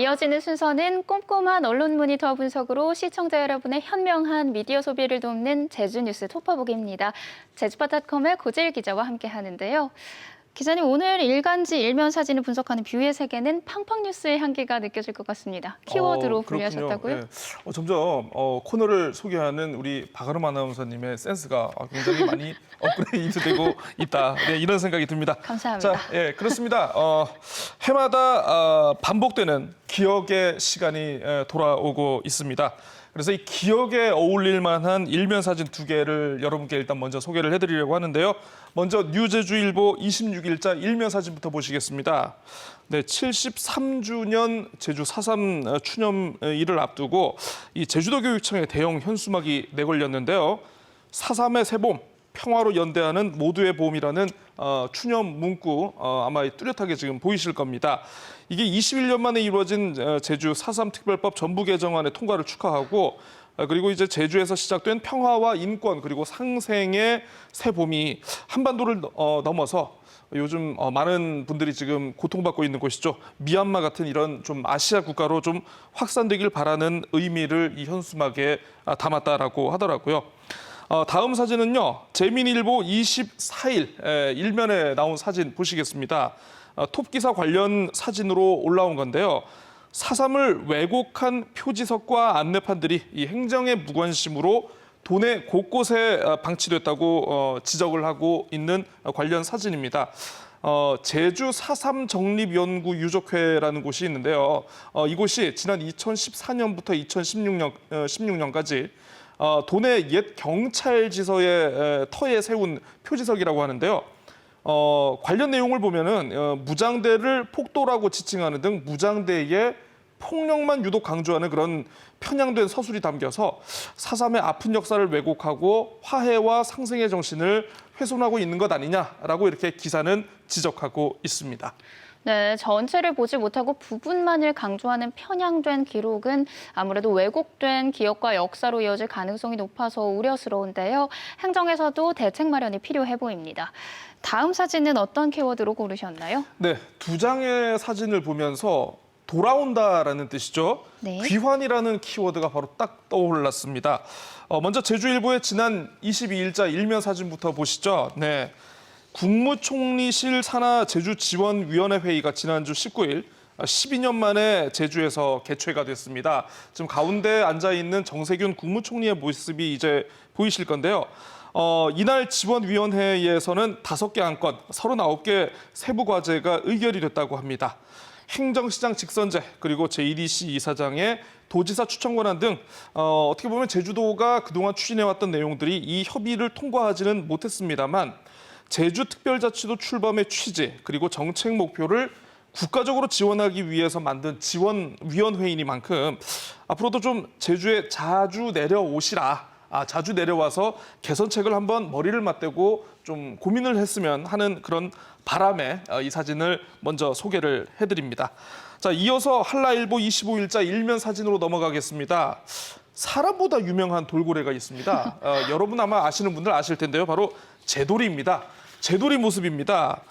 이어지는 순서는 꼼꼼한 언론 모니터 분석으로 시청자 여러분의 현명한 미디어 소비를 돕는 제주뉴스 톱퍼보기입니다. 제주팟닷컴의 고재일 기자와 함께 하는데요. 기자님, 오늘 일간지 일면 사진을 분석하는 뷰의 세계는 팡팡뉴스의 향기가 느껴질 것 같습니다. 키워드로 분류하셨다고요? 네. 점점 코너를 소개하는 우리 박아름 아나운서님의 센스가 굉장히 많이 업그레이드되고 있다. 네, 이런 생각이 듭니다. 감사합니다. 자, 그렇습니다. 해마다 반복되는 기억의 시간이 돌아오고 있습니다. 그래서 이 기억에 어울릴 만한 일면 사진 2개를 여러분께 일단 먼저 소개를 해드리려고 하는데요. 먼저 뉴제주일보 26일자 일면 사진부터 보시겠습니다. 네, 73주년 제주 4.3 추념일을 앞두고 이 제주도 교육청에 대형 현수막이 내걸렸는데요. 4.3의 새봄, 평화로 연대하는 모두의 봄이라는 추념 문구 아마 뚜렷하게 지금 보이실 겁니다. 이게 21년 만에 이루어진 제주 4.3 특별법 전부 개정안의 통과를 축하하고 그리고 이제 제주에서 시작된 평화와 인권 그리고 상생의 새 봄이 한반도를 넘어서 요즘 많은 분들이 지금 고통받고 있는 곳이죠. 미얀마 같은 이런 좀 아시아 국가로 좀 확산되길 바라는 의미를 이 현수막에 담았다라고 하더라고요. 다음 사진은요. 재민일보 24일 일면에 나온 사진 보시겠습니다. 톱기사 관련 사진으로 올라온 건데요. 4.3을 왜곡한 표지석과 안내판들이 이 행정의 무관심으로 도내 곳곳에 방치됐다고 지적을 하고 있는 관련 사진입니다. 제주 4.3 정립연구유족회라는 곳이 있는데요. 이곳이 지난 2014년부터 2016년까지 도내 옛 경찰지서의 터에 세운 표지석이라고 하는데요. 관련 내용을 보면은 무장대를 폭도라고 지칭하는 등 무장대의 폭력만 유독 강조하는 그런 편향된 서술이 담겨서 4.3의 아픈 역사를 왜곡하고 화해와 상생의 정신을 훼손하고 있는 것 아니냐라고 이렇게 기사는 지적하고 있습니다. 네, 전체를 보지 못하고 부분만을 강조하는 편향된 기록은 아무래도 왜곡된 기억과 역사로 이어질 가능성이 높아서 우려스러운데요. 행정에서도 대책 마련이 필요해 보입니다. 다음 사진은 어떤 키워드로 고르셨나요? 네, 2장의 사진을 보면서 돌아온다라는 뜻이죠. 네. 귀환이라는 키워드가 바로 딱 떠올랐습니다. 먼저 제주일보의 지난 22일자 일면 사진부터 보시죠. 네. 국무총리실 산하 제주지원위원회 회의가 지난주 19일 12년 만에 제주에서 개최가 됐습니다. 지금 가운데 앉아 있는 정세균 국무총리의 모습이 이제 보이실 건데요. 이날 지원위원회에서는 5개 안건, 39개 세부 과제가 의결이 됐다고 합니다. 행정시장 직선제, 그리고 JDC 이사장의 도지사 추천 권한 등 어떻게 보면 제주도가 그동안 추진해왔던 내용들이 이 협의를 통과하지는 못했습니다만 제주특별자치도 출범의 취지 그리고 정책 목표를 국가적으로 지원하기 위해서 만든 지원위원회이니만큼 앞으로도 좀 제주에 자주 내려오시라. 자주 내려와서 개선책을 한번 머리를 맞대고 좀 고민을 했으면 하는 그런 바람에 이 사진을 먼저 소개를 해드립니다. 자, 이어서 한라일보 25일자 일면 사진으로 넘어가겠습니다. 사람보다 유명한 돌고래가 있습니다. 여러분 아마 아시는 분들 아실 텐데요. 바로 제돌이입니다. 제돌이 모습입니다.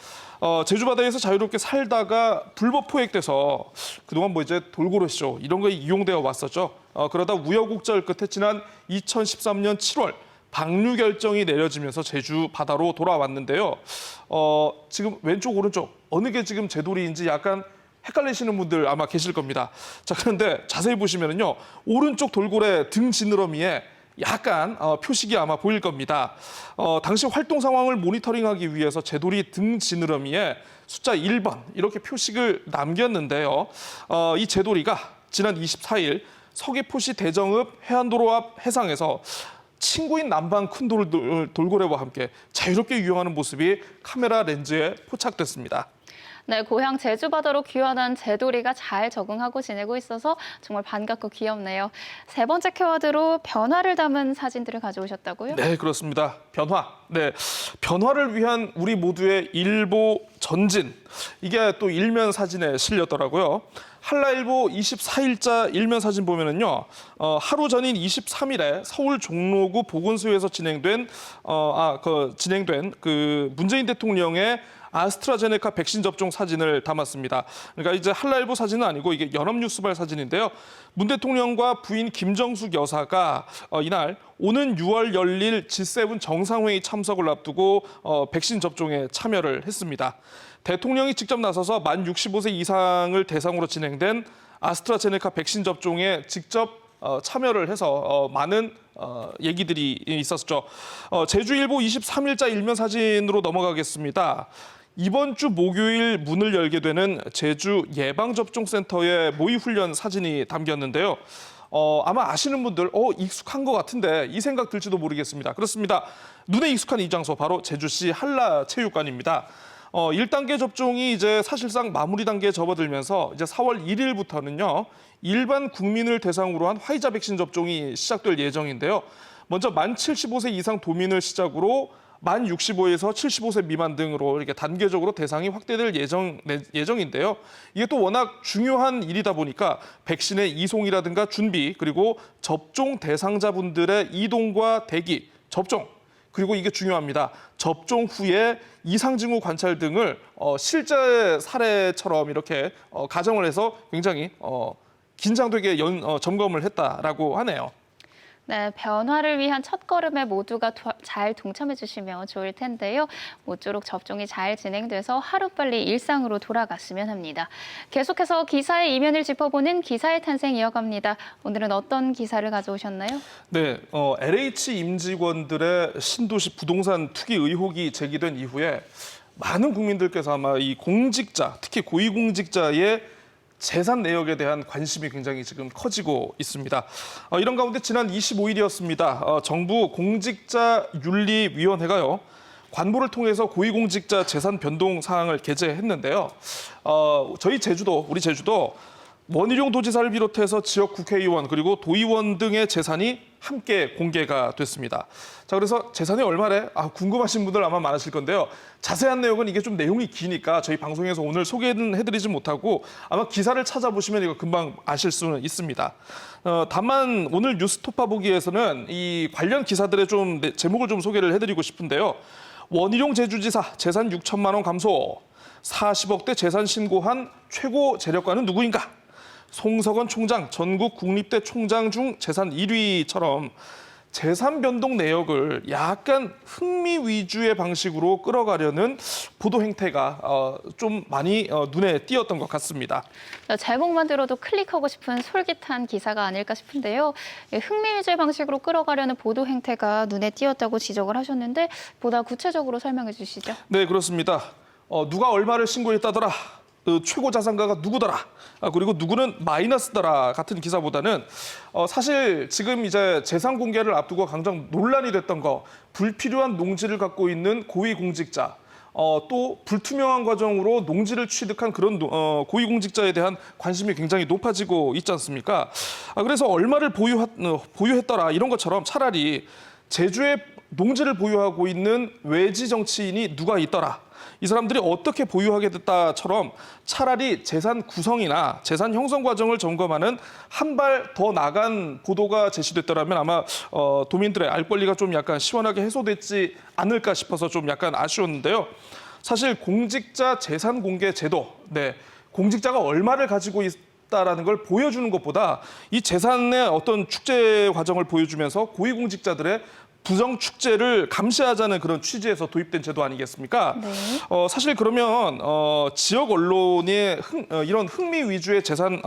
제주 바다에서 자유롭게 살다가 불법 포획돼서 그동안 뭐 이제 돌고래쇼 이런 거에 이용되어 왔었죠. 그러다 우여곡절 끝에 지난 2013년 7월 방류 결정이 내려지면서 제주 바다로 돌아왔는데요. 지금 왼쪽 오른쪽 어느 게 지금 제돌이인지 약간 헷갈리시는 분들 아마 계실 겁니다. 자, 그런데 자세히 보시면은요. 오른쪽 돌고래 등 지느러미에 약간 표식이 아마 보일 겁니다. 당시 활동 상황을 모니터링하기 위해서 제돌이 등 지느러미에 숫자 1번 이렇게 표식을 남겼는데요. 이 제돌이가 지난 24일 서귀포시 대정읍 해안도로 앞 해상에서 친구인 남방 큰 돌고래와 함께 자유롭게 유영하는 모습이 카메라 렌즈에 포착됐습니다. 네, 고향 제주 바다로 귀환한 제돌이가 잘 적응하고 지내고 있어서 정말 반갑고 귀엽네요. 세 번째 키워드로 변화를 담은 사진들을 가져오셨다고요? 네, 그렇습니다. 변화. 네, 변화를 위한 우리 모두의 일보 전진. 이게 또 일면 사진에 실렸더라고요. 한라일보 24일자 일면 사진 보면은요, 하루 전인 23일에 서울 종로구 보건소에서 진행된 그 문재인 대통령의 아스트라제네카 백신 접종 사진을 담았습니다. 그러니까 이제 한라일보 사진은 아니고 이게 연합뉴스발 사진인데요. 문 대통령과 부인 김정숙 여사가 이날 오는 6월 열릴 G7 정상회의 참석을 앞두고 백신 접종에 참여를 했습니다. 대통령이 직접 나서서 만 65세 이상을 대상으로 진행된 아스트라제네카 백신 접종에 직접 참여를 해서 많은 얘기들이 있었죠. 제주일보 23일자 일면 사진으로 넘어가겠습니다. 이번 주 목요일 문을 열게 되는 제주 예방접종센터의 모의훈련 사진이 담겼는데요. 아마 아시는 분들 익숙한 것 같은데 이 생각 들지도 모르겠습니다. 그렇습니다. 눈에 익숙한 이 장소 바로 제주시 한라체육관입니다. 1단계 접종이 이제 사실상 마무리 단계에 접어들면서 이제 4월 1일부터는요. 일반 국민을 대상으로 한 화이자 백신 접종이 시작될 예정인데요. 먼저 만 75세 이상 도민을 시작으로 만 65에서 75세 미만 등으로 이렇게 단계적으로 대상이 확대될 예정인데요. 이게 또 워낙 중요한 일이다 보니까 백신의 이송이라든가 준비 그리고 접종 대상자분들의 이동과 대기, 접종 그리고 이게 중요합니다. 접종 후에 이상 징후 관찰 등을 실제 사례처럼 이렇게 가정을 해서 굉장히 긴장되게 점검을 했다라고 하네요. 네, 변화를 위한 첫걸음에 모두가 잘 동참해 주시면 좋을 텐데요. 모쪼록 접종이 잘 진행돼서 하루빨리 일상으로 돌아갔으면 합니다. 계속해서 기사의 이면을 짚어보는 기사의 탄생 이어갑니다. 오늘은 어떤 기사를 가져오셨나요? 네, LH 임직원들의 신도시 부동산 투기 의혹이 제기된 이후에 많은 국민들께서 아마 이 공직자, 특히 고위공직자의 재산 내역에 대한 관심이 굉장히 지금 커지고 있습니다. 이런 가운데 지난 25일이었습니다. 정부 공직자윤리위원회가요. 관보를 통해서 고위공직자 재산 변동 사항을 게재했는데요. 우리 제주도 원희룡 도지사를 비롯해서 지역 국회의원 그리고 도의원 등의 재산이 함께 공개가 됐습니다. 자, 그래서 재산이 얼마래? 궁금하신 분들 아마 많으실 건데요. 자세한 내용은 이게 좀 내용이 기니까 저희 방송에서 오늘 소개는 해드리지 못하고 아마 기사를 찾아보시면 이거 금방 아실 수는 있습니다. 다만 오늘 뉴스토파 보기에서는 이 관련 기사들의 좀 제목을 좀 소개를 해드리고 싶은데요. 원희룡 제주지사 재산 6천만 원 감소, 40억대 재산 신고한 최고 재력가는 누구인가? 송석원 총장 전국 국립대 총장 중 재산 1위처럼 재산 변동 내역을 약간 흥미 위주의 방식으로 끌어가려는 보도 행태가 좀 많이 눈에 띄었던 것 같습니다. 제목만 들어도 클릭하고 싶은 솔깃한 기사가 아닐까 싶은데요. 흥미 위주의 방식으로 끌어가려는 보도 행태가 눈에 띄었다고 지적을 하셨는데 보다 구체적으로 설명해 주시죠. 네, 그렇습니다. 누가 얼마를 신고했다더라. 최고 자산가가 누구더라. 그리고 누구는 마이너스더라 같은 기사보다는 사실 지금 이제 재산 공개를 앞두고 가장 논란이 됐던 거 불필요한 농지를 갖고 있는 고위공직자 또 불투명한 과정으로 농지를 취득한 그런 고위공직자에 대한 관심이 굉장히 높아지고 있지 않습니까? 그래서 얼마를 보유했더라 이런 것처럼 차라리 제주에 농지를 보유하고 있는 외지 정치인이 누가 있더라. 이 사람들이 어떻게 보유하게 됐다처럼 차라리 재산 구성이나 재산 형성 과정을 점검하는 한 발 더 나간 보도가 제시됐더라면 아마 도민들의 알 권리가 좀 약간 시원하게 해소됐지 않을까 싶어서 좀 약간 아쉬웠는데요. 사실 공직자 재산 공개 제도, 공직자가 얼마를 가지고 있다라는 걸 보여주는 것보다 이 재산의 어떤 축제 과정을 보여주면서 고위공직자들의 부정 축제를 감시하자는 그런 취지에서 도입된 제도 아니겠습니까? 네. 사실 그러면 지역 언론의 이런 흥미 위주의 재산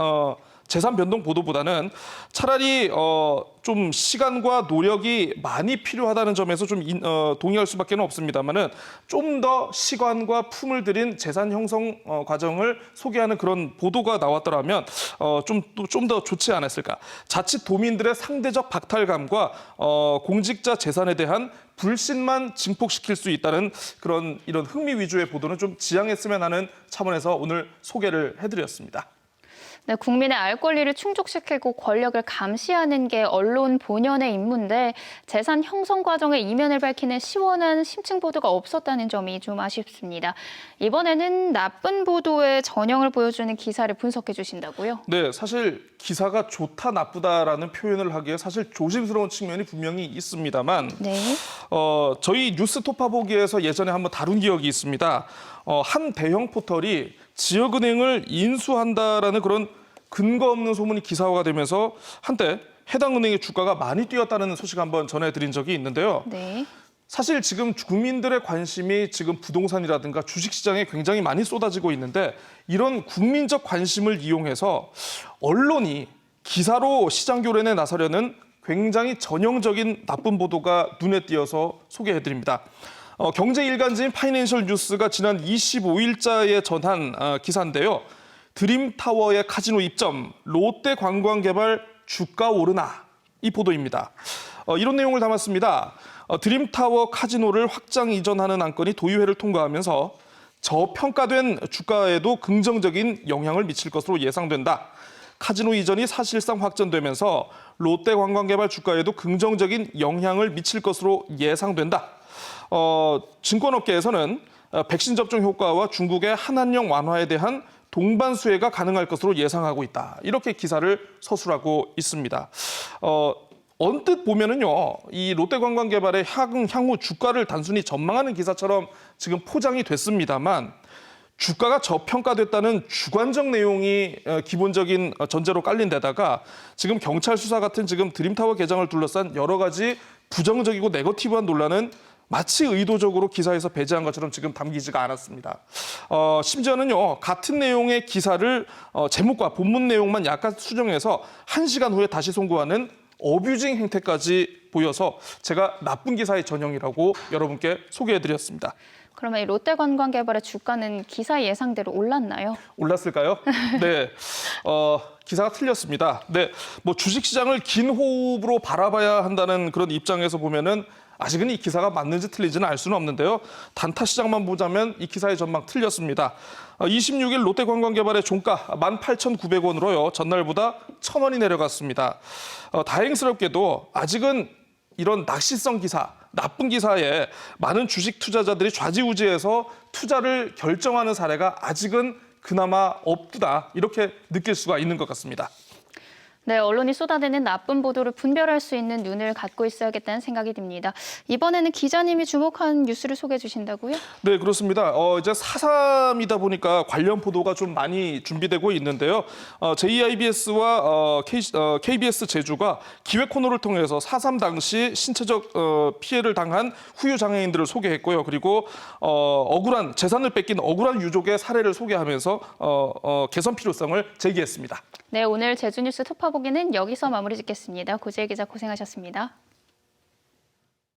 변동 보도보다는 차라리 좀 시간과 노력이 많이 필요하다는 점에서 좀 동의할 수밖에 없습니다만은 좀 더 시간과 품을 들인 재산 형성 과정을 소개하는 그런 보도가 나왔더라면 좀 더 좋지 않았을까. 자칫 도민들의 상대적 박탈감과 공직자 재산에 대한 불신만 증폭시킬 수 있다는 이런 흥미 위주의 보도는 좀 지양했으면 하는 차원에서 오늘 소개를 해드렸습니다. 네, 국민의 알 권리를 충족시키고 권력을 감시하는 게 언론 본연의 임무인데 재산 형성 과정의 이면을 밝히는 시원한 심층 보도가 없었다는 점이 좀 아쉽습니다. 이번에는 나쁜 보도의 전형을 보여주는 기사를 분석해 주신다고요? 네, 사실 기사가 좋다 나쁘다라는 표현을 하기에 사실 조심스러운 측면이 분명히 있습니다만 네. 저희 뉴스 토파보기에서 예전에 한번 다룬 기억이 있습니다. 한 대형 포털이 지역은행을 인수한다라는 그런 근거 없는 소문이 기사화가 되면서 한때 해당 은행의 주가가 많이 뛰었다는 소식 한번 전해드린 적이 있는데요. 네. 사실 지금 국민들의 관심이 지금 부동산이라든가 주식시장에 굉장히 많이 쏟아지고 있는데 이런 국민적 관심을 이용해서 언론이 기사로 시장 교란에 나서려는 굉장히 전형적인 나쁜 보도가 눈에 띄어서 소개해드립니다. 경제일간지인 파이낸셜 뉴스가 지난 25일자에 전한 기사인데요. 드림타워의 카지노 입점, 롯데관광개발 주가 오르나 이 보도입니다. 이런 내용을 담았습니다. 드림타워 카지노를 확장 이전하는 안건이 도의회를 통과하면서 저평가된 주가에도 긍정적인 영향을 미칠 것으로 예상된다. 카지노 이전이 사실상 확정되면서 롯데관광개발 주가에도 긍정적인 영향을 미칠 것으로 예상된다. 증권업계에서는 백신 접종 효과와 중국의 한한령 완화에 대한 동반 수혜가 가능할 것으로 예상하고 있다. 이렇게 기사를 서술하고 있습니다. 언뜻 보면은요, 이 롯데관광개발의 향후 주가를 단순히 전망하는 기사처럼 지금 포장이 됐습니다만 주가가 저평가됐다는 주관적 내용이 기본적인 전제로 깔린 데다가 지금 경찰 수사 같은 지금 드림타워 개장을 둘러싼 여러 가지 부정적이고 네거티브한 논란은 마치 의도적으로 기사에서 배제한 것처럼 지금 담기지가 않았습니다. 심지어는요, 같은 내용의 기사를 제목과 본문 내용만 약간 수정해서 1시간 후에 다시 송구하는 어뷰징 행태까지 보여서 제가 나쁜 기사의 전형이라고 여러분께 소개해드렸습니다. 그러면 이 롯데관광개발의 주가는 기사 예상대로 올랐나요? 올랐을까요? 네, 기사가 틀렸습니다. 네, 뭐 주식시장을 긴 호흡으로 바라봐야 한다는 그런 입장에서 보면은 아직은 이 기사가 맞는지 틀린지는 알 수는 없는데요. 단타 시장만 보자면 이 기사의 전망 틀렸습니다. 26일 롯데관광개발의 종가 18,900원으로요. 전날보다 1,000원이 내려갔습니다. 다행스럽게도 아직은 이런 낚시성 기사, 나쁜 기사에 많은 주식 투자자들이 좌지우지해서 투자를 결정하는 사례가 아직은 그나마 없다. 이렇게 느낄 수가 있는 것 같습니다. 네, 언론이 쏟아내는 나쁜 보도를 분별할 수 있는 눈을 갖고 있어야겠다는 생각이 듭니다. 이번에는 기자님이 주목한 뉴스를 소개해 주신다고요? 네, 그렇습니다. 이제 4.3이다 보니까 관련 보도가 좀 많이 준비되고 있는데요. JIBS와 KBS 제주가 기획 코너를 통해서 4.3 당시 신체적 피해를 당한 후유 장애인들을 소개했고요. 그리고 억울한 재산을 뺏긴 억울한 유족의 사례를 소개하면서 개선 필요성을 제기했습니다. 네, 오늘 제주뉴스 토파보기는 여기서 마무리 짓겠습니다. 고지혜 기자 고생하셨습니다.